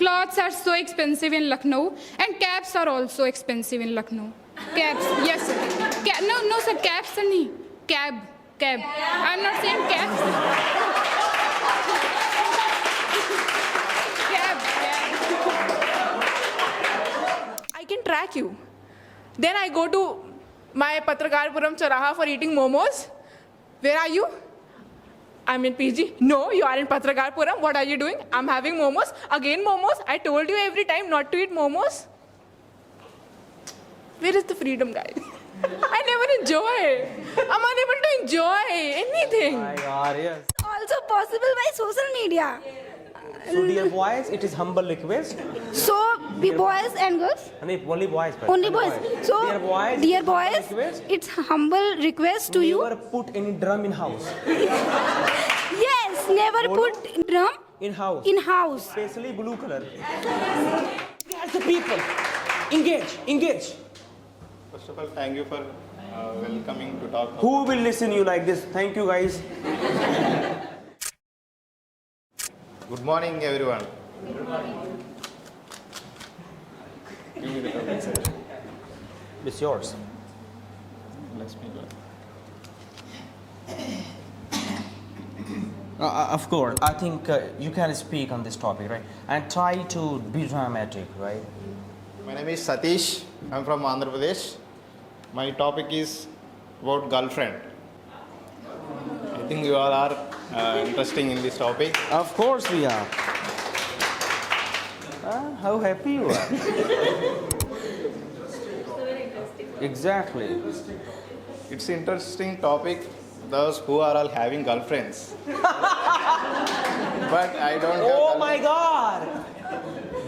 Clothes are so expensive in Lucknow, and cabs are also expensive in Lucknow. Cabs, yes. No, sir, cabs nahi. Cab. I'm not saying cabs. Cab. I can track you. Then I go to my Patrakarpuram Charaha for eating momos. Where are you? I'm in PG. No, you are in Patrakarpuram. What are you doing? I'm having momos. Again momos. I told you every time not to eat momos. Where is the freedom, guys? I never enjoy. I'm unable to enjoy anything. My God, yes. Also possible by social media. So dear boys, it is humble request. So we boys and girls, Only boys. But only boys. So humble dear boys, request. it's humble request to you. Never put any drum in house. Yes, never Polo? put drum In house. in house. Especially blue color. Engage the people. Engage. First of all, thank you for welcoming to talk. Who will listen you like this? Thank you guys. Good morning, everyone. It's yours. Let's meet. Of course, I think you can speak on this topic, right? And try to be dramatic, right? My name is Satish. I'm from Andhra Pradesh. My topic is about girlfriend. I think you all are interesting in this topic. Of course we are. How happy you are. Exactly. It's interesting topic. Those who are all having girlfriends. But I don't have Oh my God!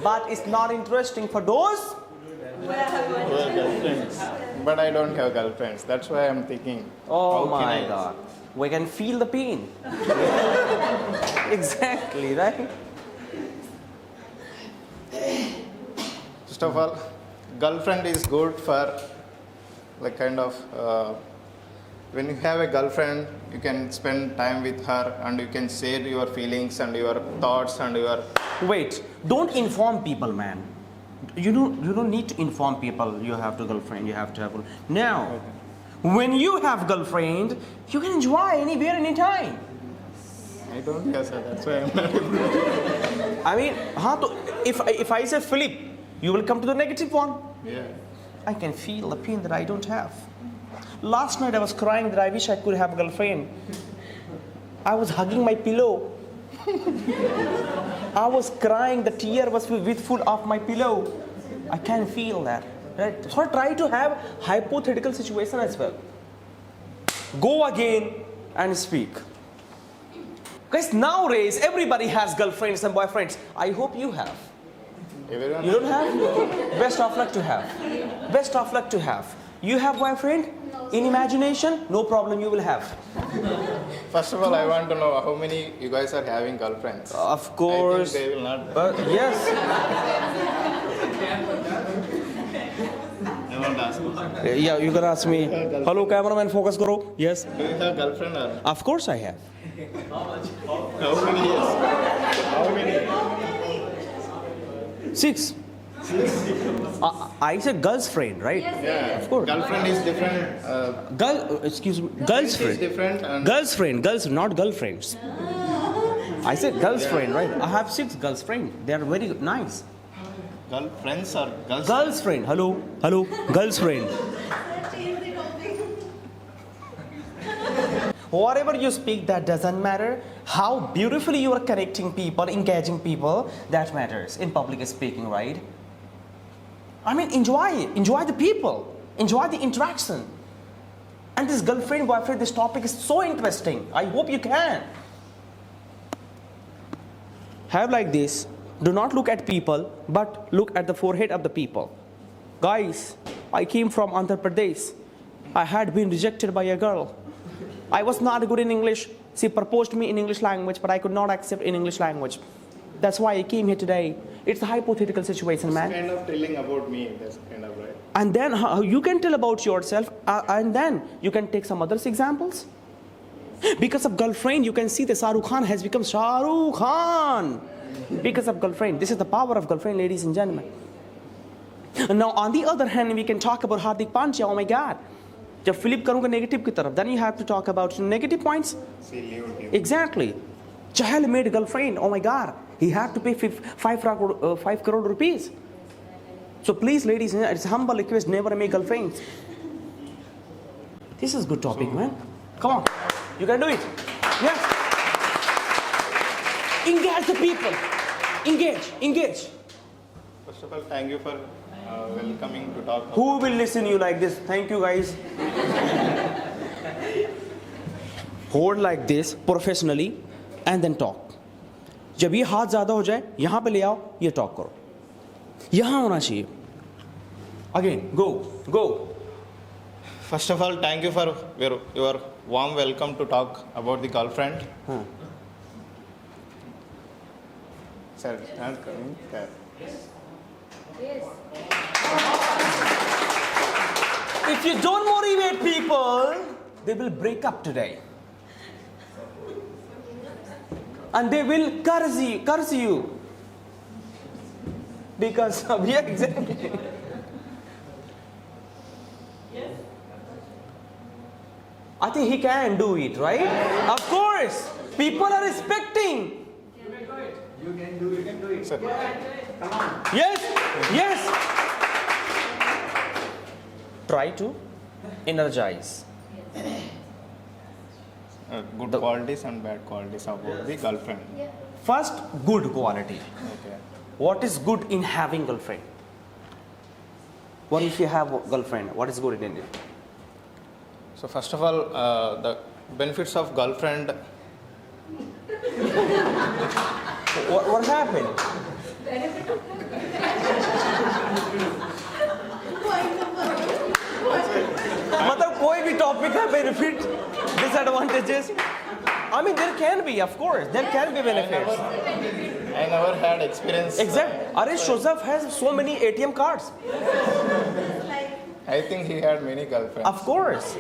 But it's not interesting for those. who have girlfriends. But I don't have girlfriends. That's why I'm thinking. Oh how can my I- God! We can feel the pain. Exactly, right? First of all, girlfriend is good for like kind of when you have a girlfriend, you can spend time with her and you can share your feelings and your thoughts and your. Wait, don't inform people, man. You don't need to inform people you have to girlfriend, you have to have. Now, when you have girlfriend, you can enjoy anywhere, anytime. I don't have sir. That's why I'm not able to. I mean, if I say Philip, you will come to the negative one. Yeah. I can feel the pain that I don't have. Last night I was crying that I wish I could have a girlfriend. I was hugging my pillow. I was crying, the tear was with full of my pillow. I can feel that. Right? So I try to have hypothetical situation as well. Go again and speak. Guys, nowadays everybody has girlfriends and boyfriends. I hope you have. Everyone. You don't have? Best of luck to have. Best of luck to have. You have boyfriend? In imagination? No problem, you will have. First of all, I want to know how many you guys are having girlfriends. Of I course. think they will not. Yes. I want to ask you. Yeah, you can ask me. Hello, cameraman, focus karo. Yes. Do you have girlfriend or Of course I have. how many years? How many? 6. I said girl's friend, right? Yeah. Of course. Girlfriend is different. Excuse me. Girl's Is friend. different and Girl's friend. Girls, not girlfriends. I said girl's friend, right? I have 6 girls friend. They are very nice. girlfriends or girls. Girl's friend. Hello. Girl's friend. Whatever you speak, that doesn't matter. How beautifully you are connecting people, engaging people, that matters in public speaking, right? I mean, enjoy the people, enjoy the interaction. And this girlfriend, boyfriend, this topic is so interesting. I hope you can. Have like this. Do not look at people, but look at the forehead of the people. Guys, I came from Andhra Pradesh. I had been rejected by a girl. I was not good in English. She proposed me in English language, but I could not accept in English language. That's why I came here today. It's a hypothetical situation, man. Kind of telling about me. That's kind of right. And then how you can tell about yourself, and then you can take some other examples. Because of girlfriend, you can see that Shah Rukh Khan has become Shah Rukh Khan. Because of girlfriend. This is the power of girlfriend, ladies and gentlemen. Now, on the other hand, we can talk about Hardik Pandya. Oh my God. जब flip करूँगा negative की तरफ, then you have to talk about negative points. Exactly. Chahal made girlfriend. Oh my God. He had to pay 5 crore rupees. So please, ladies and gentlemen, it's a humble request, never make girlfriends. This is good topic, man. Come on. You can do it. Yes. Engage the people. Engage. First of all, thank you for welcoming to talk. Who will listen you like this? Thank you, guys. Hold like this professionally and then talk. जब ये हाथ ज़्यादा हो जाए यहाँ पे ले आओ, ये टॉक करो. यहाँ होना चाहिए. Again, go. First of all, thank you for your warm welcome to talk about the girlfriend. Sir, not coming. If you don't motivate people, they will break up today. And they will curse you. Because of, yeah, exactly. I think he can do it, right? Of course. People are expecting. You can do it. Sir. Come on. Yes. Try to energize. Good qualities and bad qualities about the girlfriend. First, good quality. Okay. What is good in having girlfriend? What if you have a girlfriend? What is good in it? So first of all, the benefits of girlfriend. What happened? मतलब कोई भी topic है benefit, disadvantages. I mean, there can be, of course, there can be benefits. I never had experience. Exact. Arish Joseph has so many ATM cards. I think he had many girlfriends. Of course.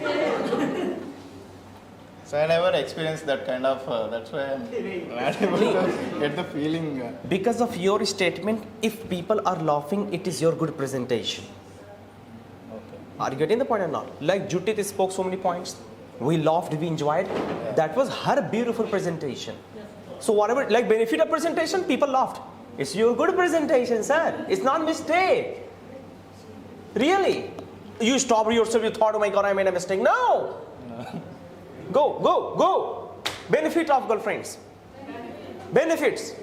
So I never experienced that kind of. That's why I'm not able to get the feeling. Because of your statement, if people are laughing, it is your good presentation. Okay. Are you getting the point or not? Like Judith spoke so many points. We laughed, we enjoyed. That was her beautiful presentation. So whatever, like benefit of presentation, people laughed. It's your good presentation, sir. It's not mistake. Really. You stopped yourself, you thought, oh my God, I made a mistake. No. Go. Benefit of girlfriends. Benefits.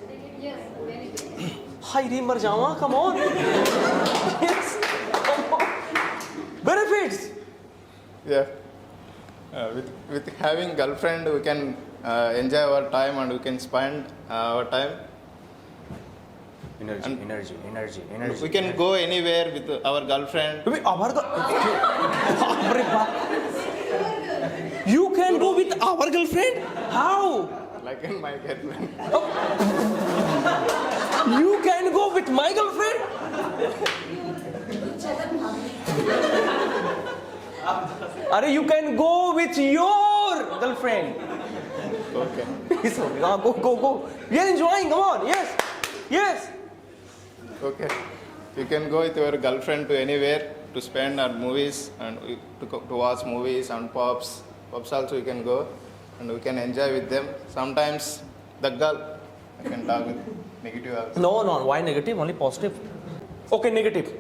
Hi, Rimar Jama, come on. Yes. Come on. Benefits. Yeah. With having girlfriend, we can enjoy our time and we can spend our time. Energy. We can go anywhere with our girlfriend. You can go with our girlfriend? How? Like in my girlfriend. You can go with my girlfriend? Are you can go with your girlfriend? Okay. Go. We are enjoying. Come on. Yes. Okay. You can go with your girlfriend to anywhere to spend on movies and to watch movies and pubs. Pubs also you can go and we can enjoy with them. Sometimes the girl, I can talk with negative also. No. Why negative? Only positive. Okay, negative.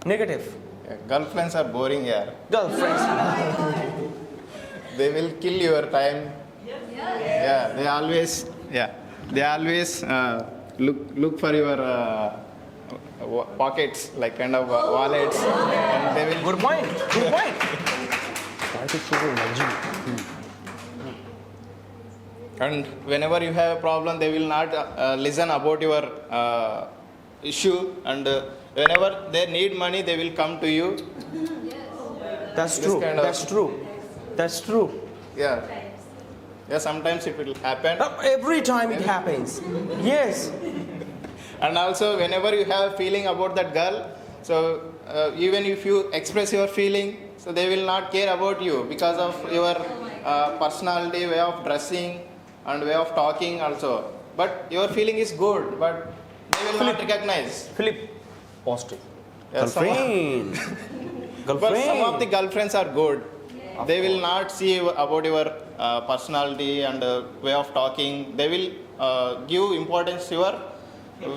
Yeah, girlfriends are boring, yeah. Girlfriends. They will kill your time. Yeah, they always look for your pockets, like kind of wallets, and they will. Good point. And whenever you have a problem, they will not listen about your issue, and whenever they need money, they will come to you. That's true. Yeah, sometimes it will happen. Every time it happens. Yes. And also, whenever you have a feeling about that girl, so even if you express your feeling, so they will not care about you because of your personality, way of dressing, and way of talking also. but your feeling is good, but they will not recognize. Philip, positive. Yeah, Girlfriend. But some of the girlfriends are good. They will not see about your personality and way of talking. They will give importance to your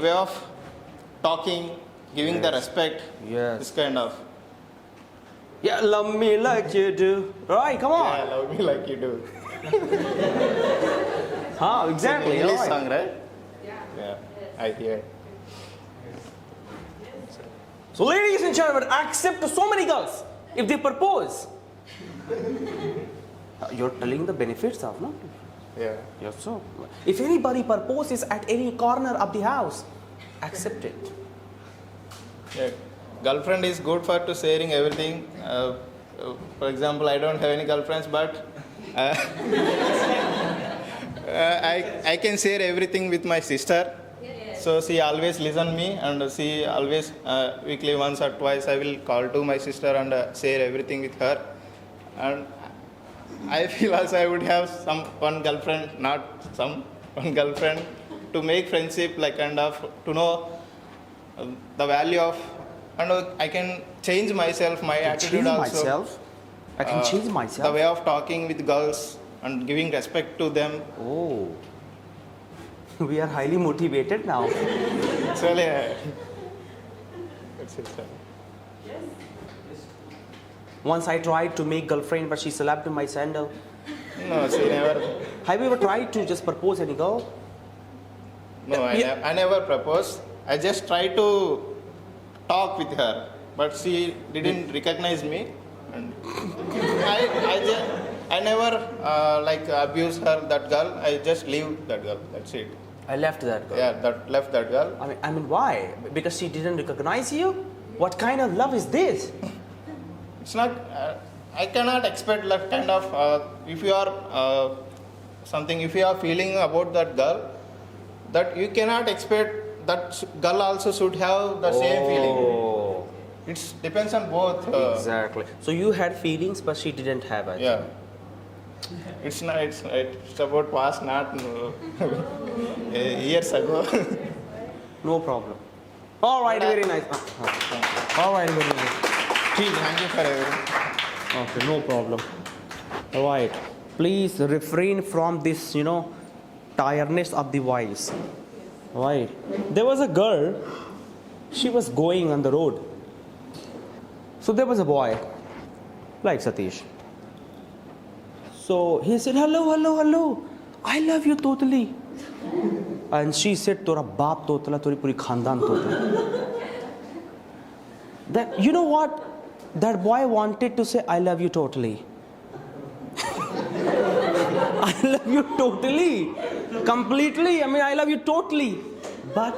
way of talking, giving the respect. Yes. This kind of. Yeah, love me like you do. Right, come on. Yeah, love me like you do. Huh, exactly. English right. song, right? Yeah, I hear. So, ladies and gentlemen, accept to so many girls if they propose. You're telling the benefits of, no? Yeah. Yes, so. If anybody proposes at any corner of the house, accept it. Yeah. Girlfriend is good for to sharing everything. For example, I don't have any girlfriends, but I can share everything with my sister. So she always listen me, and she always weekly once or twice I will call to my sister and share everything with her. And I feel also I would have one girlfriend, one girlfriend, to make friendship, like kind of to know the value of, and I can change myself, my attitude Change also. myself. I can change The myself. way of talking with girls and giving respect to them. Oh. We are highly motivated now. So, that's it, sir. Once I tried to make girlfriend, but she slapped my sandal. No, she never. Have you ever tried to just propose any girl? No, I never proposed. I just tried to talk with her, but she didn't recognize me. And I never like abuse her, that girl. I just leave that girl. That's it. I left that girl. Yeah, left that girl. I mean, why? Because she didn't recognize you? What kind of love is this? It's not. I cannot expect that kind of. If you are something, if you are feeling about that girl, that you cannot expect that girl also should have the same feeling. Oh, It depends on both. exactly. So you had feelings, but she didn't have it. Yeah. It's not. It's about past, not years ago. No problem. All right, very nice. All right, very nice. Thank you for everything. Okay, no problem. All right. Please refrain from this, tiredness of the voice. All right. There was a girl, she was going on the road. So there was a boy, like Satish. So he said, hello, hello, hello. I love you totally. And she said, Tora baap totala, tori puri khandan totala. That, you know what? That boy wanted to say, I love you totally. I love you totally. Completely. I mean, I love you totally. But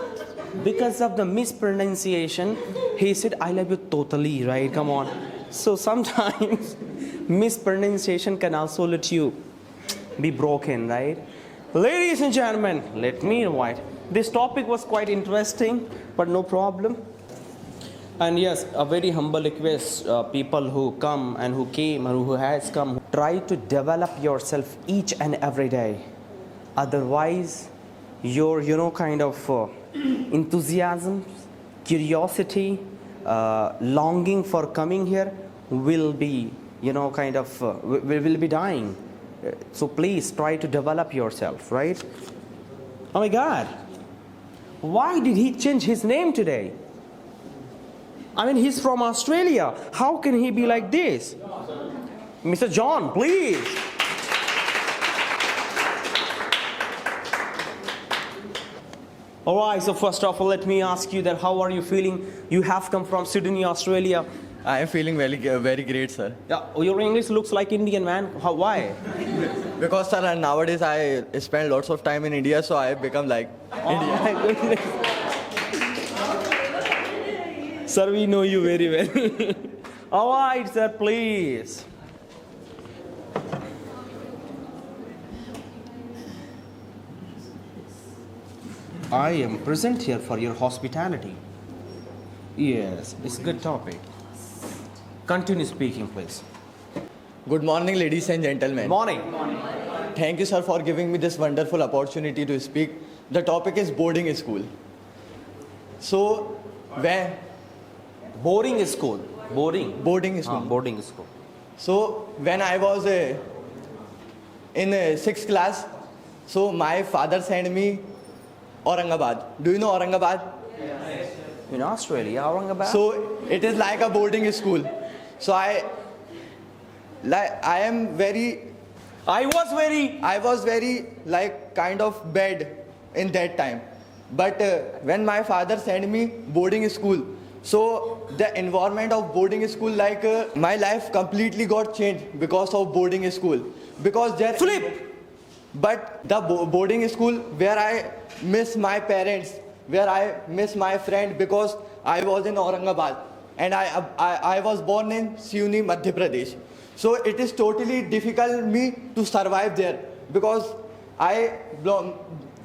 because of the mispronunciation, he said, I love you totally, right? Come on. So sometimes mispronunciation can also let you be broken, right? Ladies and gentlemen, let me invite. This topic was quite interesting, but no problem. And yes, a very humble request, people who come and who came and who has come, try to develop yourself each and every day. Otherwise, your, kind of enthusiasm, curiosity, longing for coming here will be, will be dying. So please try to develop yourself, right? Oh my God. Why did he change his name today? I mean, he's from Australia. How can he be like this? Mr. John, please. All right, so first of all, let me ask you that how are you feeling? You have come from Sydney, Australia. I am feeling very great, sir. Yeah, your English looks like Indian, man. Why? Because, sir, nowadays I spend lots of time in India, so I have become like Indian. Oh my goodness. Sir, we know you very well. All right, sir, please. I am present here for your hospitality. Yes, it's a good topic. Continue speaking, please. Good morning, ladies and gentlemen. Morning. Thank you, sir, for giving me this wonderful opportunity to speak. the topic is boarding school. So when Boring school. boarding school. Boarding school. So when I was in sixth class, so my father sent me Aurangabad. Do you know Aurangabad? In Australia, Aurangabad. So it is like a boarding school. So I am very, I was very like kind of bad in that time. But when my father sent me boarding school, so the environment of boarding school, like my life completely got changed because of boarding school. Because there Flip. But the boarding school where I miss my parents, where I miss my friend, because I was in Aurangabad and I was born in Siuni, Madhya Pradesh. So it is totally difficult me to survive there because I belong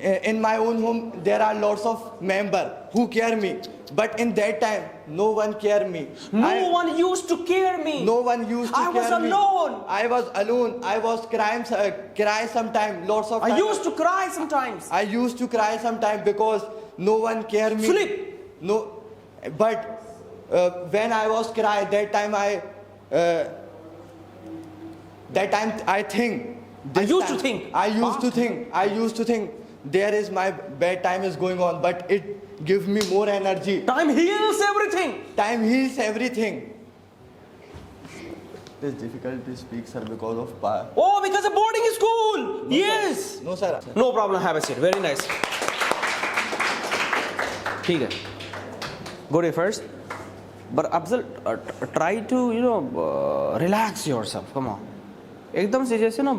in my own home. There are lots of members who care me, but in that time no one care me. No one used to care me. No one used to I care was me. alone. I was alone. I was cry sometimes, lots of I time. used to cry sometimes. I used to cry sometimes because no one care me. Flip. No, but when I was cry, that time I think. I this used to time- think. I used to think. There is my bad time is going on, but it gives me more energy. Time heals everything. Time heals everything. It is difficult to speak, sir, because of power. Oh, because of boarding school. Yes. No, sir. No problem. Have a seat. Very nice. ठीक है. Go to first. But Afzal, try to relax yourself. Come on. एकदम से जैसे ना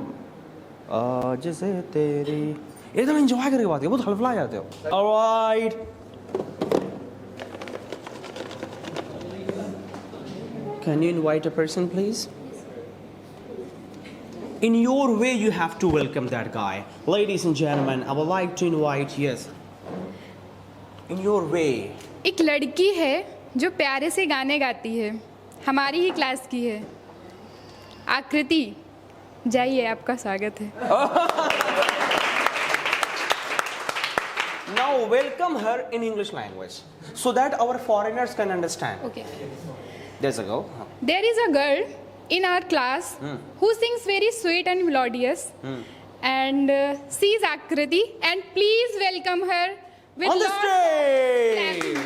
जैसे तेरी एकदम enjoy करके बात करो. बहुत हल्फला जाते हो. All right. Can you invite a person, please? In your way, you have to welcome that guy. Ladies and gentlemen, I would like to invite, yes. In your way. एक लड़की है जो प्यारे से गाने गाती है, हमारी ही क्लास की है, आकृति. जाइए, आपका स्वागत है. Now welcome her in English language so that our foreigners can understand. Okay. There's a girl. There is a girl in our class who sings very sweet and melodious, and she is Akriti. And please welcome her with On the lots of stage. clapping.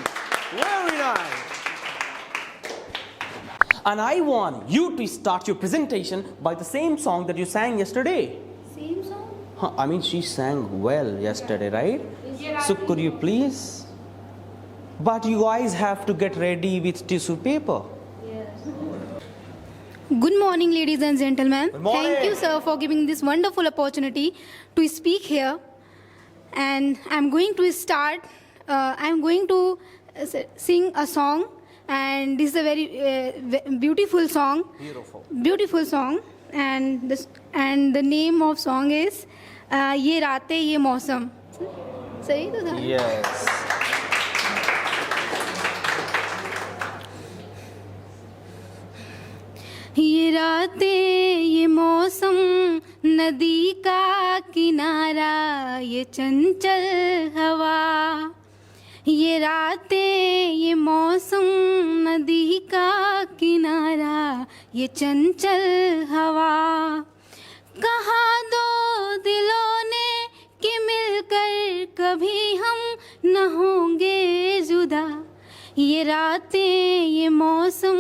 Very nice. And I want you to start your presentation by the same song that you sang yesterday. Same song? Huh, I mean, she sang well yesterday, right? So could you please? But you guys have to get ready with tissue paper. Good morning, ladies and gentlemen. Good morning. Thank you, sir, for giving this wonderful opportunity to speak here. And I'm going to start. I'm going to sing a song, and this is a very beautiful song. Beautiful song, and the name of song is "ये रातें ये मौसम." सही तो था? Yes. ये रातें ये मौसम नदी का किनारा ये चंचल हवा ये रातें ये मौसम नदी का किनारा ये चंचल हवा कहा दो दिलों ने कि मिलकर कभी हम न होंगे जुदा ये रातें ये मौसम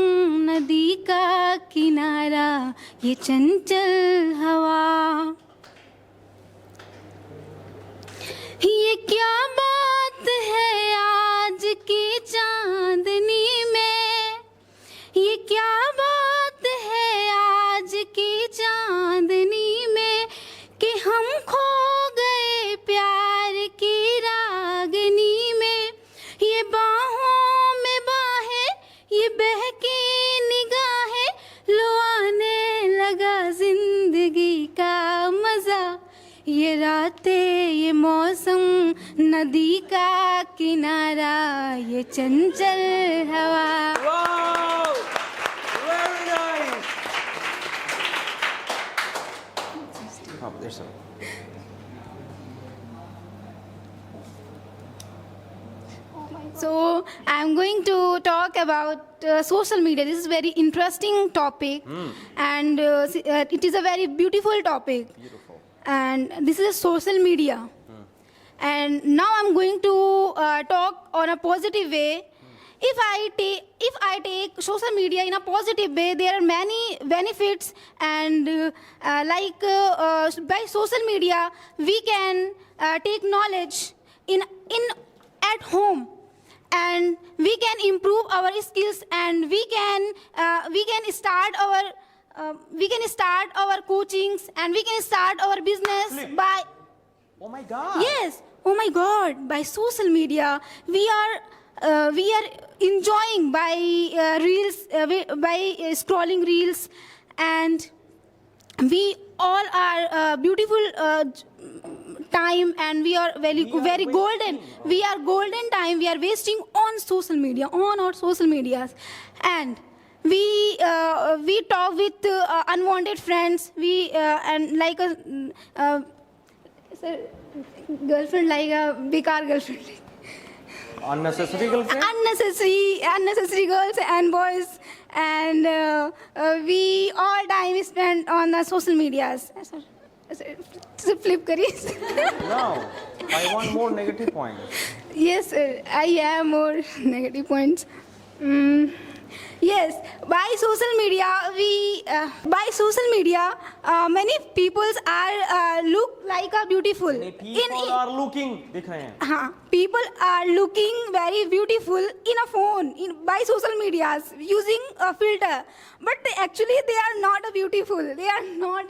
नदी का किनारा ये चंचल हवा ये क्या बात है आज की चांदनी में ये क्या बात है आज की चांदनी में कि हम खो गए प्यार की रागनी में ये बाहों में बाहें ये बहकी निगाहें लो आने लगा जिंदगी का मजा ये रातें ये मौसम नदी का किनारा ये चंचल हवा Wow! Very nice. Oh, there's a... So I'm going to talk about social media. This is very interesting topic, and it is a very beautiful topic. And this is social media. And now I'm going to talk on a positive way. If I take social media in a positive way, there are many benefits, and by social media we can take knowledge in at home, and we can improve our skills, and we can start our coachings, and we can start our business by. Oh my God. Yes. Oh my God. By social media, we are enjoying by reels, by scrolling reels, and we all are beautiful time, and we are very golden. We are golden time. We are wasting on social media, on our social medias, and we talk with unwanted friends. We and like a girlfriend, like a bekar girlfriend. Unnecessary girlfriend? Unnecessary girls and boys, and we all time spent on the social medias. So flip kariye. No. I want more negative points. Yes, sir, I have more negative points. Yes, by social media, many people are look like a beautiful. People are looking. दिख रहे हैं. People are looking very beautiful in a phone, by social medias, using a filter. But actually, they are not a beautiful. They are not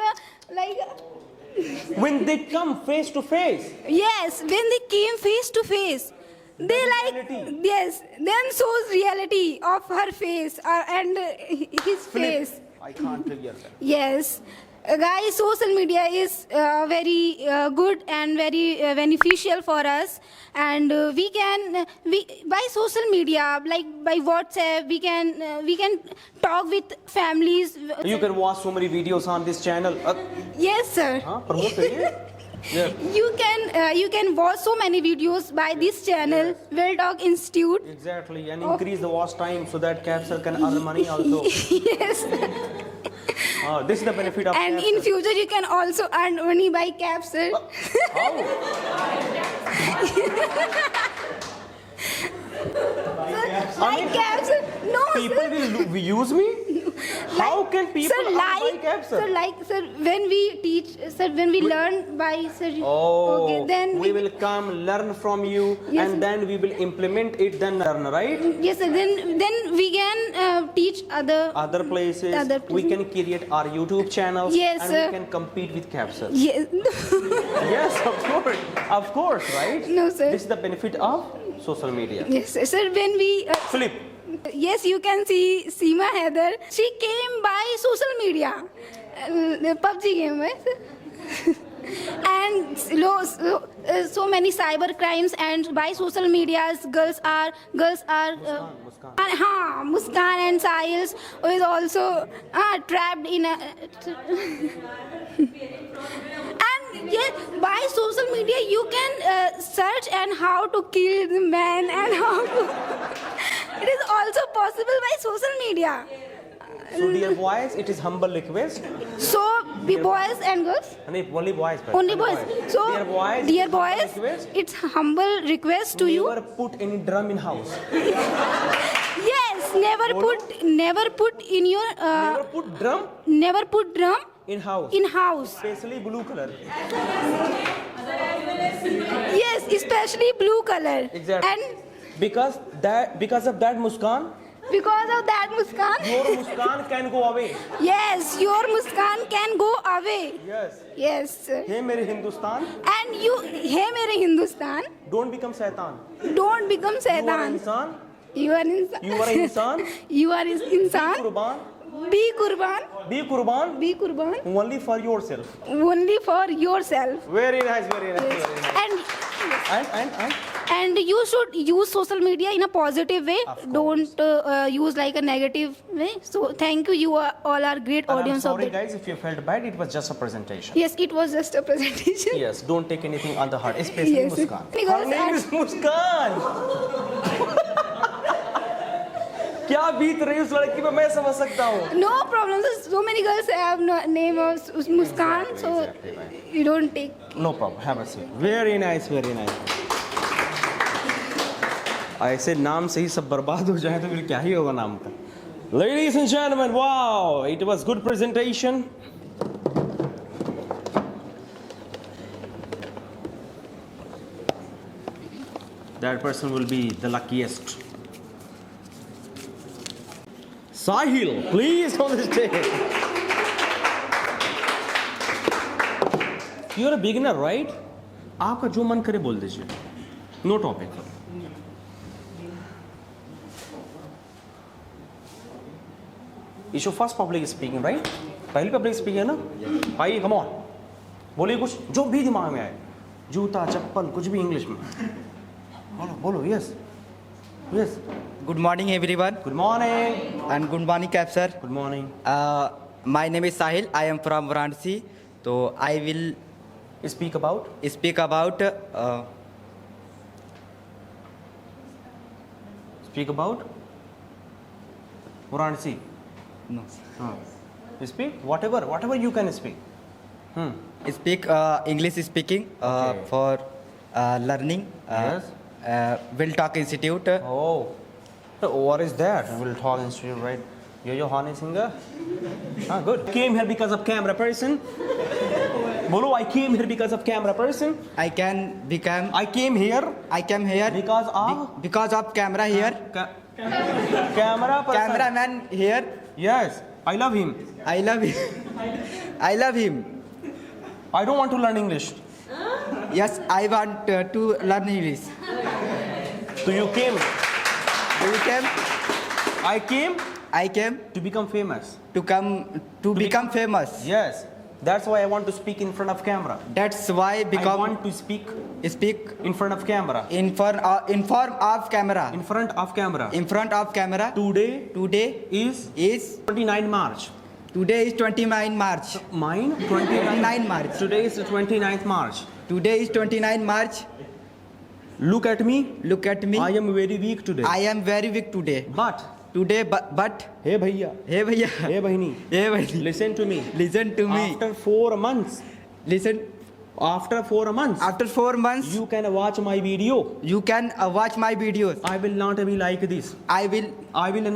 like. When they come face to face. Yes, when they came face to face, they like reality. yes. Then shows reality of her face and his face. I can't figure that. Yes, guys, social media is very good and very beneficial for us, and we by social media, like by WhatsApp, we can talk with families. You can watch so many videos on this channel. Yes, sir. Promote करिए. Yeah. You can watch so many videos by this channel, Well Talk Institute. Exactly, and increase the watch time so that Capsule can earn money also. Yes. This is the benefit of And Capsule. in future, you can also earn money by Capsule. How? By Capsule? No, People sir. will use me? How can people Sir, earn by Capsule? sir, when we teach, sir, when we learn by, sir, Oh, okay, then we will come learn from you, Yes, and then we will implement it, then learn, right? yes, sir, then we can teach Other places, Other we places. can create our YouTube channels, Yes, and sir. we can compete with Capsule. Yes. Yes, of course, right? No, sir. This is the benefit of social media. Yes, sir, when we Flip. yes, you can see Seema Heather. She came by social media, PUBG game, right? And so many cyber crimes, and by social medias, girls are Muskan and Sahils is also trapped in a. And yes, by social media you can search and how to kill the man and how to. It is also possible by social media. So, dear boys, it is humble request. So, be boys and girls. Only boys. but Only boys. So, humble dear boys, request, it's humble request to you. never put any drum in house. Yes, never put in your Never put drum never put drum in house. in house. Especially blue color. Yes, especially blue color. Exactly. And Because of that Muskan, because of that, Muskan. your Muskan can go away. Yes, your Muskan can go away. Yes. Yes. Hey, mere Hindustan, And you, hey, mere Hindustan, don't become Satan. don't become You are Satan. insan. You are insan. You are insan. You are insan. Qurban. Be Qurban. Be Qurban. Be Qurban. Only for yourself. Only for yourself. Very nice, very nice. Very nice. And And you should use social media in a positive way. Of course. Don't use like a negative way. So thank you. You are, all are great And I'm audience sorry, of it. guys, if you felt bad, it was just a presentation. Yes, it was just a presentation. Yes, don't take anything on the heart, especially Yes. Muskan. Because Her name is Muskan. क्या बीत रही उस लड़की पे मैं समझ सकता हूँ. No problem. So many girls have no name of Muskan, so you don't take. No problem. Have a seat. Very nice, very nice. ऐसे नाम से ही सब बर्बाद हो जाए तो फिर क्या ही होगा नाम का. Ladies and gentlemen, wow, it was good presentation. That person will be the luckiest. Sahil, please on the stage. You're a beginner, right? आपका जो मन करे बोल दीजिए. No topic. It's your first public speaking, right? पहली public speaking है ना? भाई, come on. बोलिए कुछ जो भी दिमाग में आए. जूता, चप्पल, कुछ भी इंग्लिश में. बोलो, बोलो, yes. Yes. Good morning, everyone, Good morning. and good morning, Cap sir. Good morning. My name is Sahil. I am from Varanasi. So I will Speak about. speak about Speak about. Varanasi. no, Speak whatever you can speak. speak English speaking Okay. for learning. Yes. Will Talk Institute. Oh, what is that? We'll talk institute, right? You're your honey singer? Ah, good. Came here because of camera person. Bolo, I came here because of camera person. I can become. I came here I came here because of because of camera here. Camera person. Cameraman here. Yes, I love him. I love him. I love him. I don't want to learn English. Yes, I want to learn English. So you came. You came. I came I came to become famous. to become famous. Yes, that's why I want to speak in front of camera. That's why I become want to speak speak in front of camera. in front of camera. In front of camera. In front of camera. Today Today is is 29 March. today is 29 March. Mine 29 March. Today is the 29th March. Today is 29 March. Look at me. Look at me. I am very weak today. I am very weak today. But But hey bhaiya, hey bhaiya, hey bahini, hey bhai, listen to me. listen to me. After 4 months, Listen. after 4 months, After 4 months, you can watch my video. you can watch my videos. I will not be like this. I will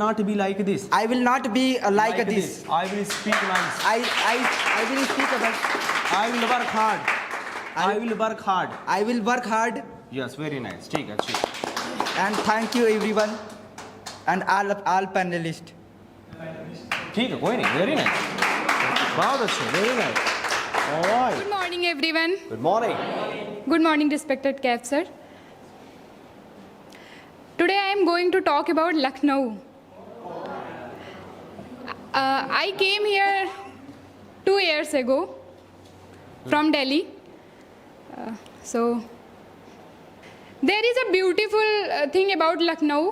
not be like this. not be like this. I will speak nice. I will speak about. I will work hard. I will work hard. I will work hard. Yes, very nice. ठीक है, ठीक. And thank you everyone and all panelists. ठीक है, कोई नहीं. Very nice. बहुत अच्छे. Very nice. All right. Good morning, everyone. Good morning. Good morning, respected CAF sir. Today I am going to talk about Lucknow. I came here 2 years ago from Delhi. So there is a beautiful thing about Lucknow.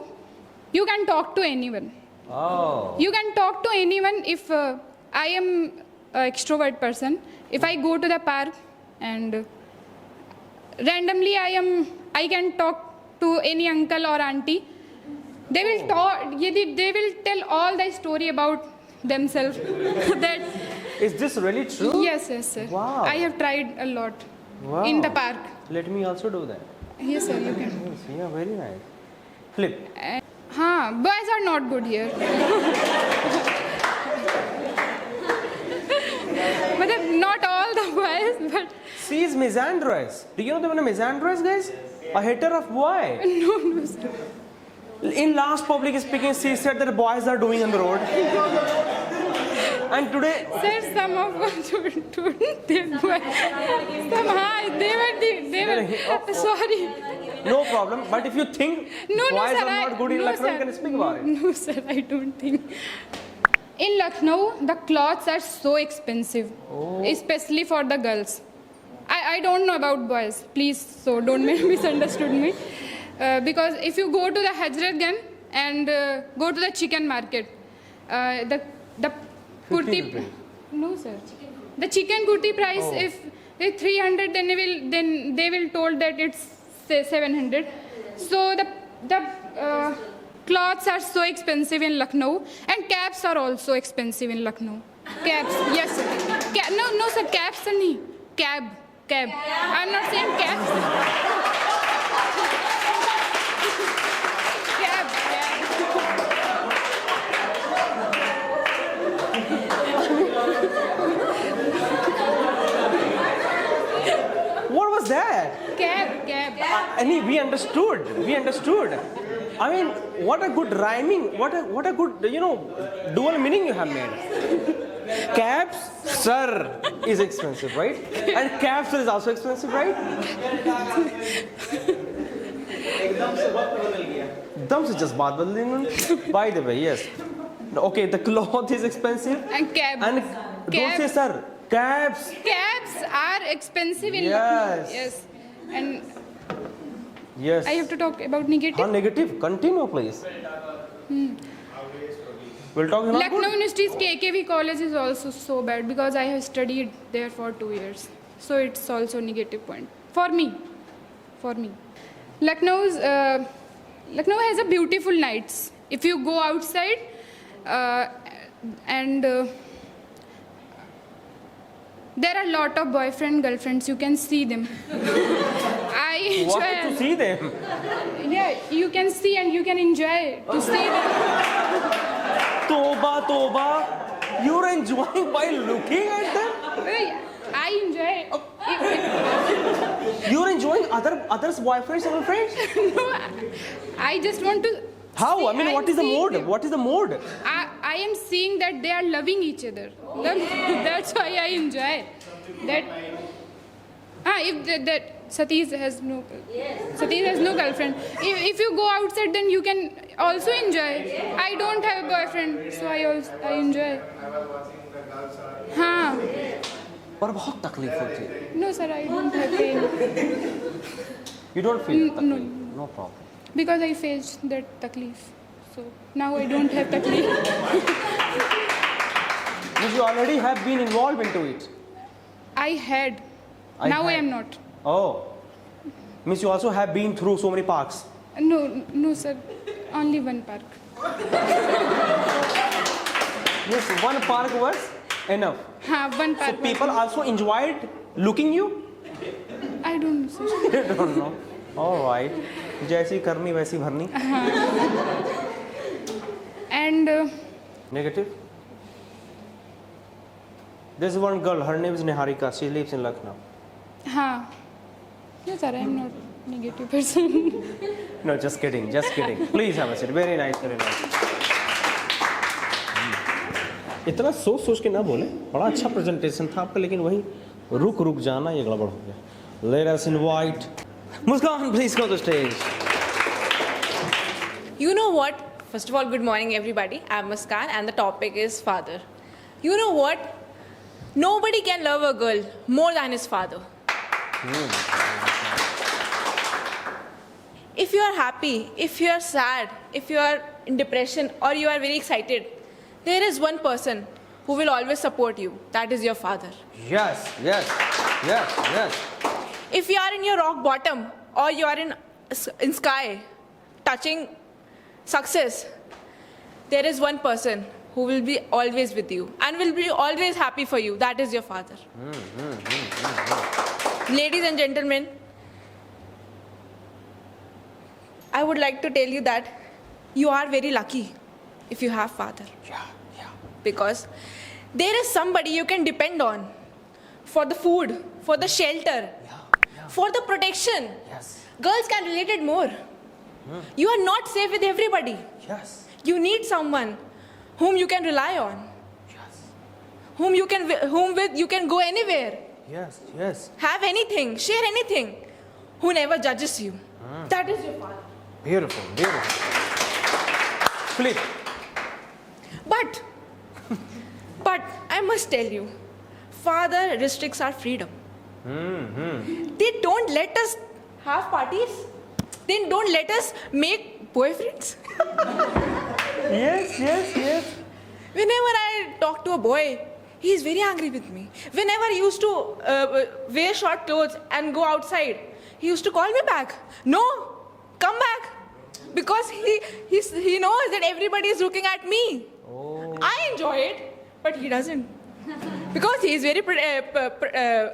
You can talk to anyone. Oh. You can talk to anyone if I am an extrovert person. If I go to the park and randomly I can talk to any uncle or auntie. They will talk. They will tell all the story about themselves. That Is this really true? yes, sir. Wow. I have tried a lot Wow. in the park. Let me also do that. Yes, sir. You can. Yes, yeah, very nice. Flip. Boys are not good here. But not all the boys, but She is misandrous. Do you know the word misandrous, guys? A hater of boy. no, sir. In last public speaking, she said that boys are doing on the road. And today, Sir, some of us don't they were, they were sorry. no problem. But if you think No, boys sir, are not good in no, Lucknow, sir. you can speak about it. No, sir, I don't think. In Lucknow, the clothes are so expensive, especially for the girls. I don't know about boys, please, so don't misunderstood me. Because if you go to the Hajratganj and go to the chicken market, the kurti, no sir, the chicken kurti price, if it's 300, then they will told that it's say 700. So the clothes are so expensive in Lucknow, and cabs are also expensive in Lucknow. Cabs, yes. Sir. No, sir, cabs nahi. Cab. I'm not saying cabs. Cab. What was that? Cab. We understood. I mean, what a good rhyming, what a good, dual meaning you have made. Cabs, sir, is expensive, right? And cabs is also expensive, right? एकदम से just बात बदल दी उन्होंने. By the way, yes. Okay, the cloth is expensive. And cab. And don't say sir. Cabs. Cabs are expensive in Yes. Lucknow. Yes. And Yes. I have to talk about negative. Negative. Continue, please. We'll talk about Lucknow University's KKV college is also so bad because I have studied there for 2 years. So it's also a negative point. For me. Lucknow has a beautiful nights. If you go outside and there are a lot of boyfriend, girlfriends, you can see them. I enjoy. What to see them? Yeah, you can see and you can enjoy to see them. Toba. You're enjoying by looking at them? I enjoy. You're enjoying others' boyfriends and girlfriends? No, I just want to. How? see, I mean, what is the seeing mode? them. What is the mode? I am seeing that they are loving each other. That's why I enjoy that. If that Satish has no girlfriend. If you go outside, then you can also enjoy. I don't have a boyfriend, so I enjoy. हाँ. पर बहुत तकलीफ होती है. No, sir, I don't have pain You don't feel No. तकलीफ? No problem. because I faced that taklif. So now I don't have taklif. You already have been involved into it. I had. I Now I had. am not. Oh. Means you also have been through so many parks. No, sir. Only one park. Yes, one park was enough. One So park. people also enjoyed looking you? I don't know, sir. I don't know. All right. जैसी करनी वैसी भरनी. And Negative? There's one girl, her name is Niharika. She lives in Lucknow. no, sir, I am not negative person. No, just kidding. Please have a seat. Very nice. इतना सोच के ना बोले. बड़ा अच्छा प्रेजेंटेशन था आपका, लेकिन वही रुक जाना ये गड़बड़ हो गया. Let us invite Muskan, please go to the stage. You know what? First of all, good morning, everybody. I'm Muskan, and the topic is father. You know what? Nobody can love a girl more than his father. If you are happy, if you are sad, if you are in depression, or you are very excited, there is one person who will always support you. That is your father. Yes. If you are in your rock bottom, or you are in sky, touching success, there is one person who will be always with you and will be always happy for you. That is your father. Ladies and gentlemen, I would like to tell you that you are very lucky if you have father. Yeah. Because there is somebody you can depend on for the food, for the shelter, for the protection. Yes. Girls can relate it more. You are not safe with everybody. Yes. You need someone whom you can rely on, Yes. whom with you can go anywhere, Yes. have anything, share anything, who never judges you. That is your father. Beautiful. Flip. But I must tell you, father restricts our freedom. They don't let us have parties. They don't let us make boyfriends. Yes. Whenever I talk to a boy, he is very angry with me. Whenever I used to wear short clothes and go outside, he used to call me back. No, come back. because he knows that everybody is looking at me. I enjoy it, but he doesn't. Because he's very,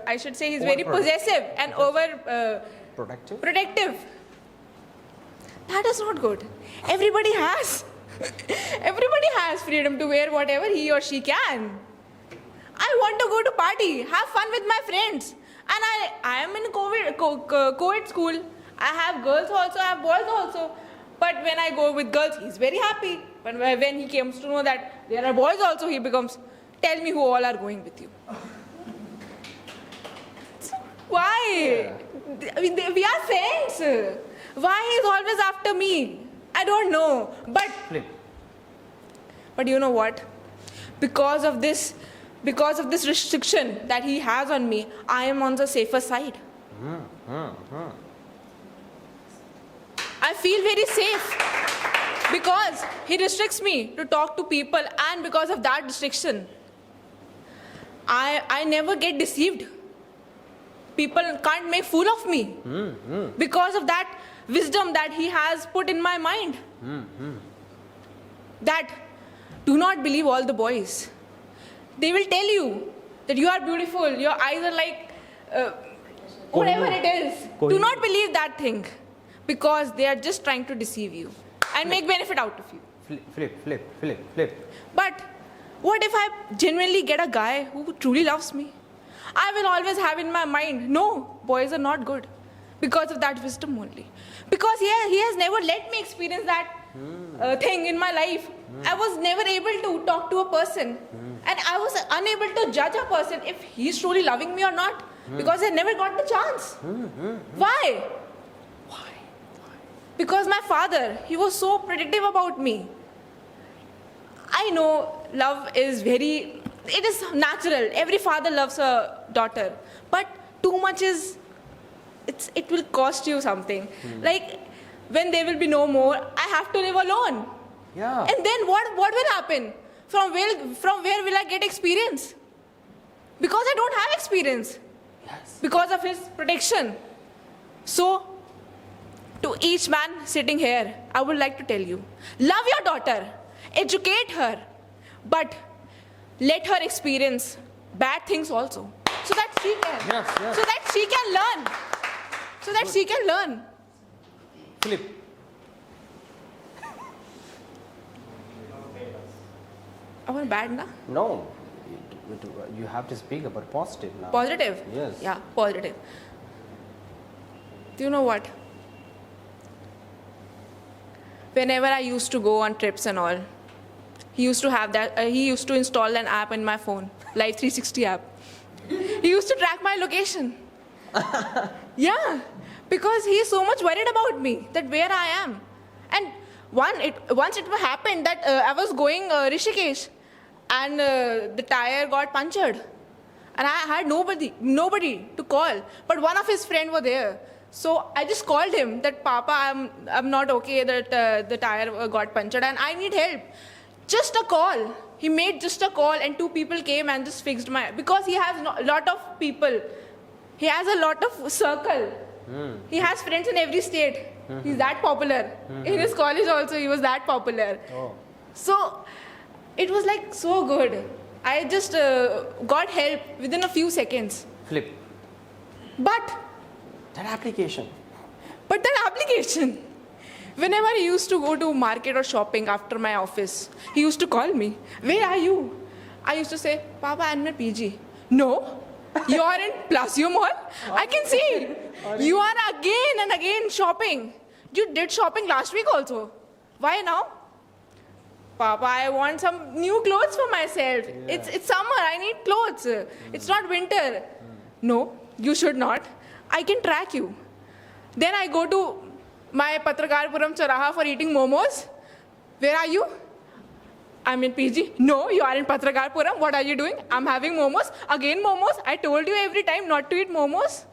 I should say, he's very possessive and over protective. That is not good. Everybody has. Everybody has freedom to wear whatever he or she can. I want to go to party, have fun with my friends. And I am in co-ed school. I have girls also, I have boys also. But when I go with girls, he's very happy. But when he comes to know that there are boys also, he becomes, tell me who all are going with you. Why? I mean, we are friends. Why he's always after me? I don't know. But you know what? Because of this restriction that he has on me, I am on the safer side. I feel very safe because he restricts me to talk to people, and because of that restriction, I never get deceived. People can't make fool of me because of that wisdom that he has put in my mind. That do not believe all the boys. They will tell you that you are beautiful, your eyes are like whatever it is. Do not believe that thing, because they are just trying to deceive you and make benefit out of you. Flip. But what if I genuinely get a guy who truly loves me? I will always have in my mind, no, boys are not good, because of that wisdom only. Because he has never let me experience that thing in my life. I was never able to talk to a person, and I was unable to judge a person if he's truly loving me or not, because I never got the chance. Why? Because my father, he was so protective about me. I know love is it is natural. Every father loves a daughter. But too much it will cost you something. Like, when there will be no more, I have to live alone. Yeah. And then what will happen? From where will I get experience? Because I don't have experience. Yes. Because of his protection. So, to each man sitting here, I would like to tell you, love your daughter, educate her, but let her experience bad things also, so that she can, Yes. so that she can learn, so that she can learn. Flip. Our bad na? No. You have to speak about positive now. Positive? Yes. Yeah, positive. Do you know what? Whenever I used to go on trips and all, he used to have that. He used to install an app in my phone, Life 360 app. He used to track my location. Yeah, because he is so much worried about me, that where I am. And once it happened that I was going Rishikesh, and the tire got punctured, and I had nobody to call. But one of his friends were there. So I just called him that, Papa, I'm not okay, that the tire got punctured and I need help. Just a call. He made just a call, and 2 people came and just fixed because he has a lot of people. He has a lot of circle. He has friends in every state. He's that popular. In his college also, he was that popular. So it was like so good. I just got help within a few seconds. Flip. But That application. Whenever he used to go to market or shopping after my office, he used to call me, where are you? I used to say, Papa, I'm in PG. No, you are in Palacio Mall. I can see. You are again and again shopping. You did shopping last week also. Why now? Papa, I want some new clothes for myself. It's summer, I need clothes. It's not winter. No, you should not. I can track you. Then I go to my Patrakarpuram Charaha for eating momos. Where are you? I'm in PG. No, you are in Patrakarpuram. What are you doing? I'm having momos. Again momos. I told you every time not to eat momos.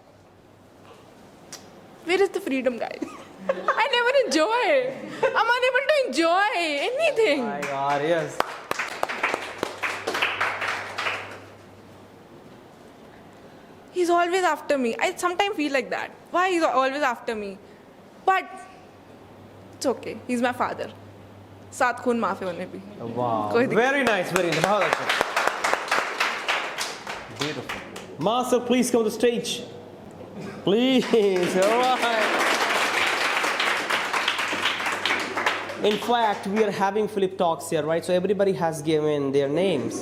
Where is the freedom, guys? I never enjoy. I'm unable to enjoy anything. My God, yes. He's always after me. I sometimes feel like that. Why he's always after me? But it's okay, he is my father. सात खून माफ है उन्हें भी. Wow. कोई दिक्कत Very nice, very nice. बहुत अच्छा. Beautiful. Master, please come to the stage. Please. All right. In fact, we are having Philip Talks here, right? So everybody has given their names.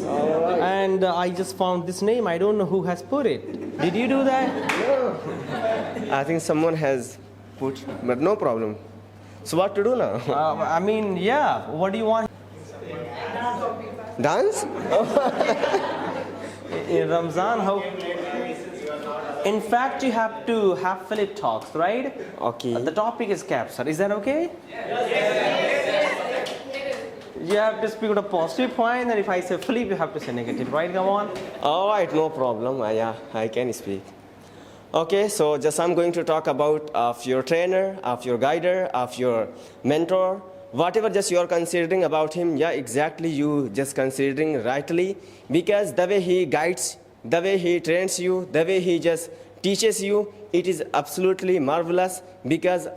And I just found this name. I don't know who has put it. Did you do that? I think someone has put, but no problem. So what to do now? I mean, yeah. What do you want? Dance? In Ramzan, how? In fact, you have to have Philip Talks, right? Okay. The topic is Capsar. Is that okay? You have to speak with a positive point, and if I say Philip, you have to say negative, right? Come on. All right, no problem. Yeah, I can speak. Okay, so just I'm going to talk about of your trainer, of your guider, of your mentor, whatever just you are considering about him. Yeah, exactly, you just considering rightly, because the way he guides, the way he trains you, the way he just teaches you, it is absolutely marvelous. Because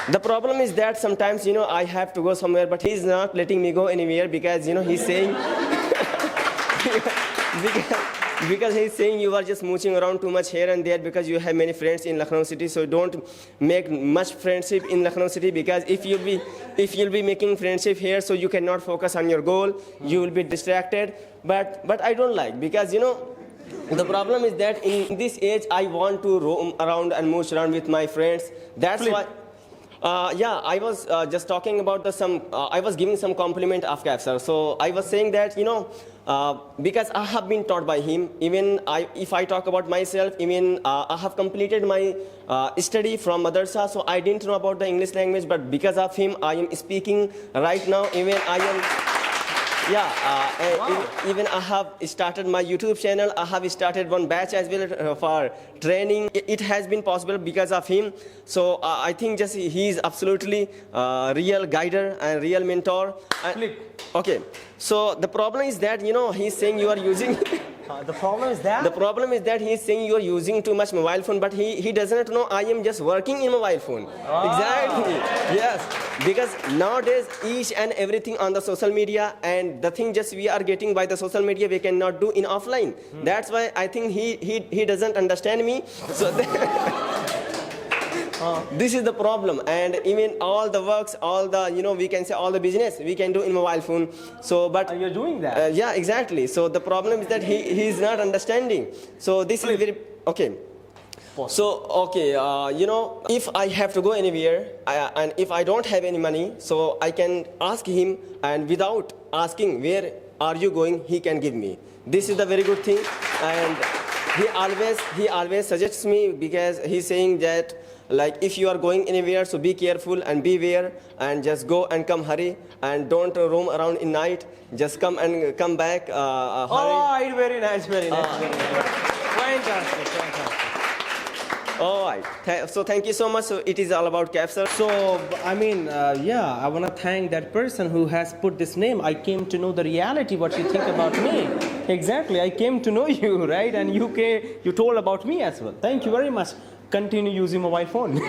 the problem is that sometimes, I have to go somewhere, but he's not letting me go anywhere, because, he's saying, because he's saying you are just mooching around too much here and there, because you have many friends in Lucknow city. So don't make much friendship in Lucknow city, because if you'll be making friendship here, so you cannot focus on your goal, you will be distracted. But I don't like, because the problem is that in this age I want to roam around and mooch around with my friends. That's why. Yeah, I was just talking about I was giving some compliment of Capsar. So I was saying that, because I have been taught by him, if I talk about myself, I have completed my study from madrasa, so I didn't know about the English language, but because of him, I am speaking right now. Even I am... Yeah, even I have started my YouTube channel. I have started one batch as well for training. It has been possible because of him. So I think just he is absolutely real guider and real mentor. Okay, so the problem is that, he's saying you are using... The problem is that? The problem is that he is saying you are using too much mobile phone, but he doesn't know I am just working in mobile phone. Exactly. Yes. Because nowadays each and everything on the social media, and the thing just we are getting by the social media we cannot do in offline. That's why I think he doesn't understand me. So this is the problem. And even all the works, all the, we can say all the business we can do in mobile phone. So, but you're doing that. yeah, exactly. So the problem is that he is not understanding. So this is very okay. So okay, if I have to go anywhere and if I don't have any money, so I can ask him, and without asking where are you going, he can give me. This is the very good thing. And he always suggests me, because he's saying that, like, if you are going anywhere, so be careful and beware, and just go and come hurry, and don't roam around in night. Just come and come back. Hurry. All right, very nice, very nice. Very nice. Fantastic, fantastic. All right. So thank you so much. So it is all about Capsar. So, yeah, I want to thank that person who has put this name. I came to know the reality, what you think about me. Exactly, I came to know you, right? And you told about me as well. Thank you very much. Continue using mobile phone.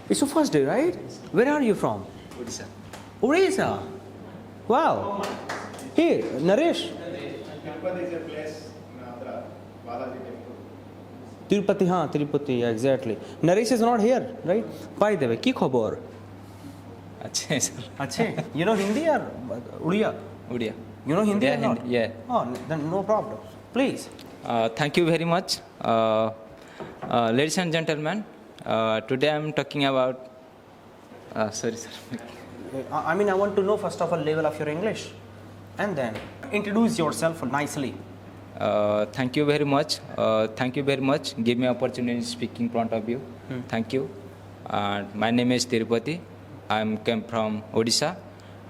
It's your first day, right? Where are you from? Odisha. Odisha. Wow. Here, Naresh. Tirupati is a place in Andhra, Balaji temple. Tirupati, exactly. Naresh is not here, right? By the way, ki khobor? अच्छे sir. Achhe. You know Hindi or Udiya? Odia. You know Hindi Yeah, or not? Hindi, yeah. Oh, then no problem. Please. Thank you very much. Ladies and gentlemen, today I'm talking about... sorry, sir. I want to know first of all level of your English, and then introduce yourself nicely. Thank you very much. Thank you very much. Give me opportunity to speak in front of you. Thank you. My name is Tirupati. I came from Odisha,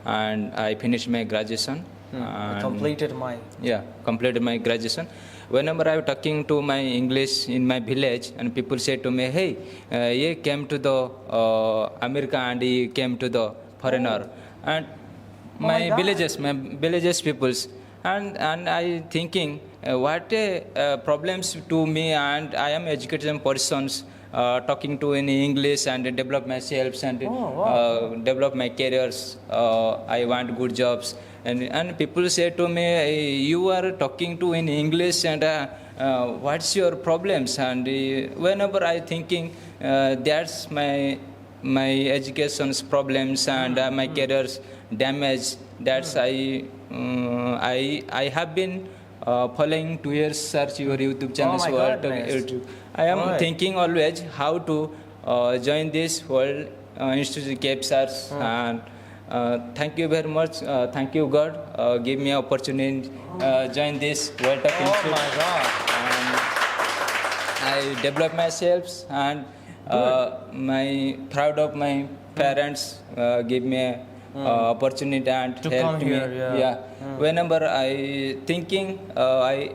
and I finished my graduation. I completed my graduation. Whenever I'm talking to my English in my village, and people say to me, hey, he came to the America and he came to the foreigner. And my villages peoples. And I thinking, what problems to me, and I am educated persons, talking to in English and develop myself and develop my careers. I want good jobs. And people say to me, you are talking to in English and what's your problems? And whenever I thinking that's my education's problems and my career's damage. That's I have been following 2 years search your YouTube channels. my goodness. YouTube. I am Right. thinking always how to join this World Institute Cape Search and thank you very much. Thank you God. Give me opportunity join this World Tech Oh Institute. my God. And I develop myself and my proud of my parents give me opportunity and To help come me. here, yeah. Whenever I thinking I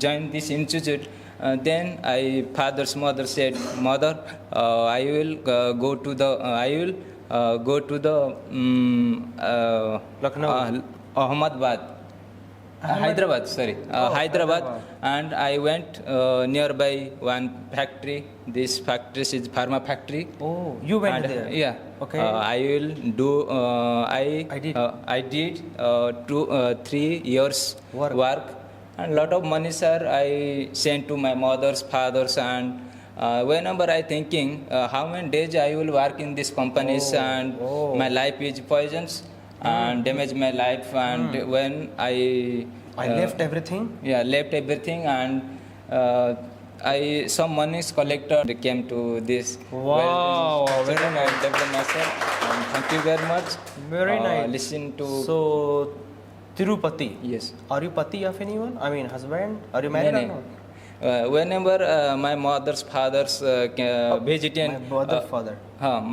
join this institute, then I father's mother said, mother, I will go to the Lucknow. Ahmedabad. Hyderabad, sorry. Hyderabad. And I went nearby one factory. This factory is pharma factory. Oh, you went And, there? Yeah. Okay. I will do. I did. I did 3 years Work. and lot of money, sir. I sent to my mother's, fathers, and whenever I thinking how many days I will work in these companies and my life is poisons and damage my life. And when I left everything. yeah, left everything and some money is collected. They came to this. Wow, very I developed myself. And thank you very much. Very nice. Listen to. So, Tirupati. Yes. Are you pati of anyone? I mean, husband? Are you married or not? Whenever my mother's father's vegetarian. My mother, father.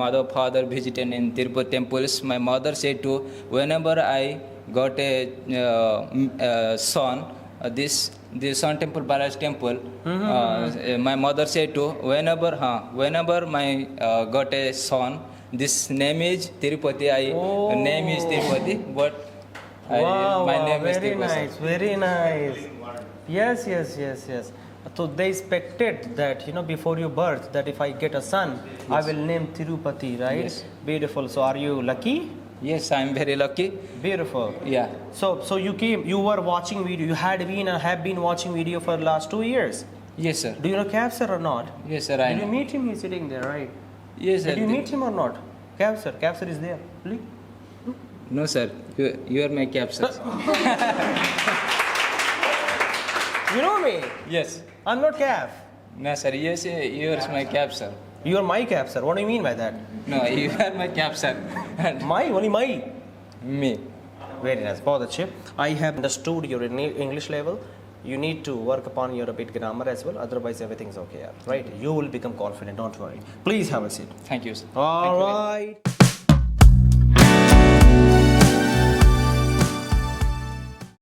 Mother, father vegetarian in Tirupati temples. My mother said to whenever I got a son, this Sun Temple, Balaji Temple. My mother said to whenever my got a son, this name is Tirupati. Name is Tirupati, but my name is very Tirupati. nice, very nice. Yes. So they expected that, before your birth, that if I get a son, I will name Tirupati, right? Yes. Beautiful. So are you lucky? Yes, I am very lucky. Beautiful. Yeah. So you were watching video. You have been watching video for the last 2 years. Yes, sir. Do you know Kevsar or not? Yes, sir. I Did you know. meet him? He's sitting there, right? Yes, sir. Did you meet him or not? Kevsar is there. Really? No, sir. You are my cap, sir. You know me? Yes. I'm not Kev. No, sir. Yes, you are my cap, sir. You are my Kevsar. What do you mean by that? No, you are my cap, sir. And Only my. me. Very nice. बहुत अच्छे. I have understood your English level. You need to work upon your a bit grammar as well. Otherwise, everything's okay. Right? You will become confident. Don't worry. Please have a seat. Thank you, sir. All right.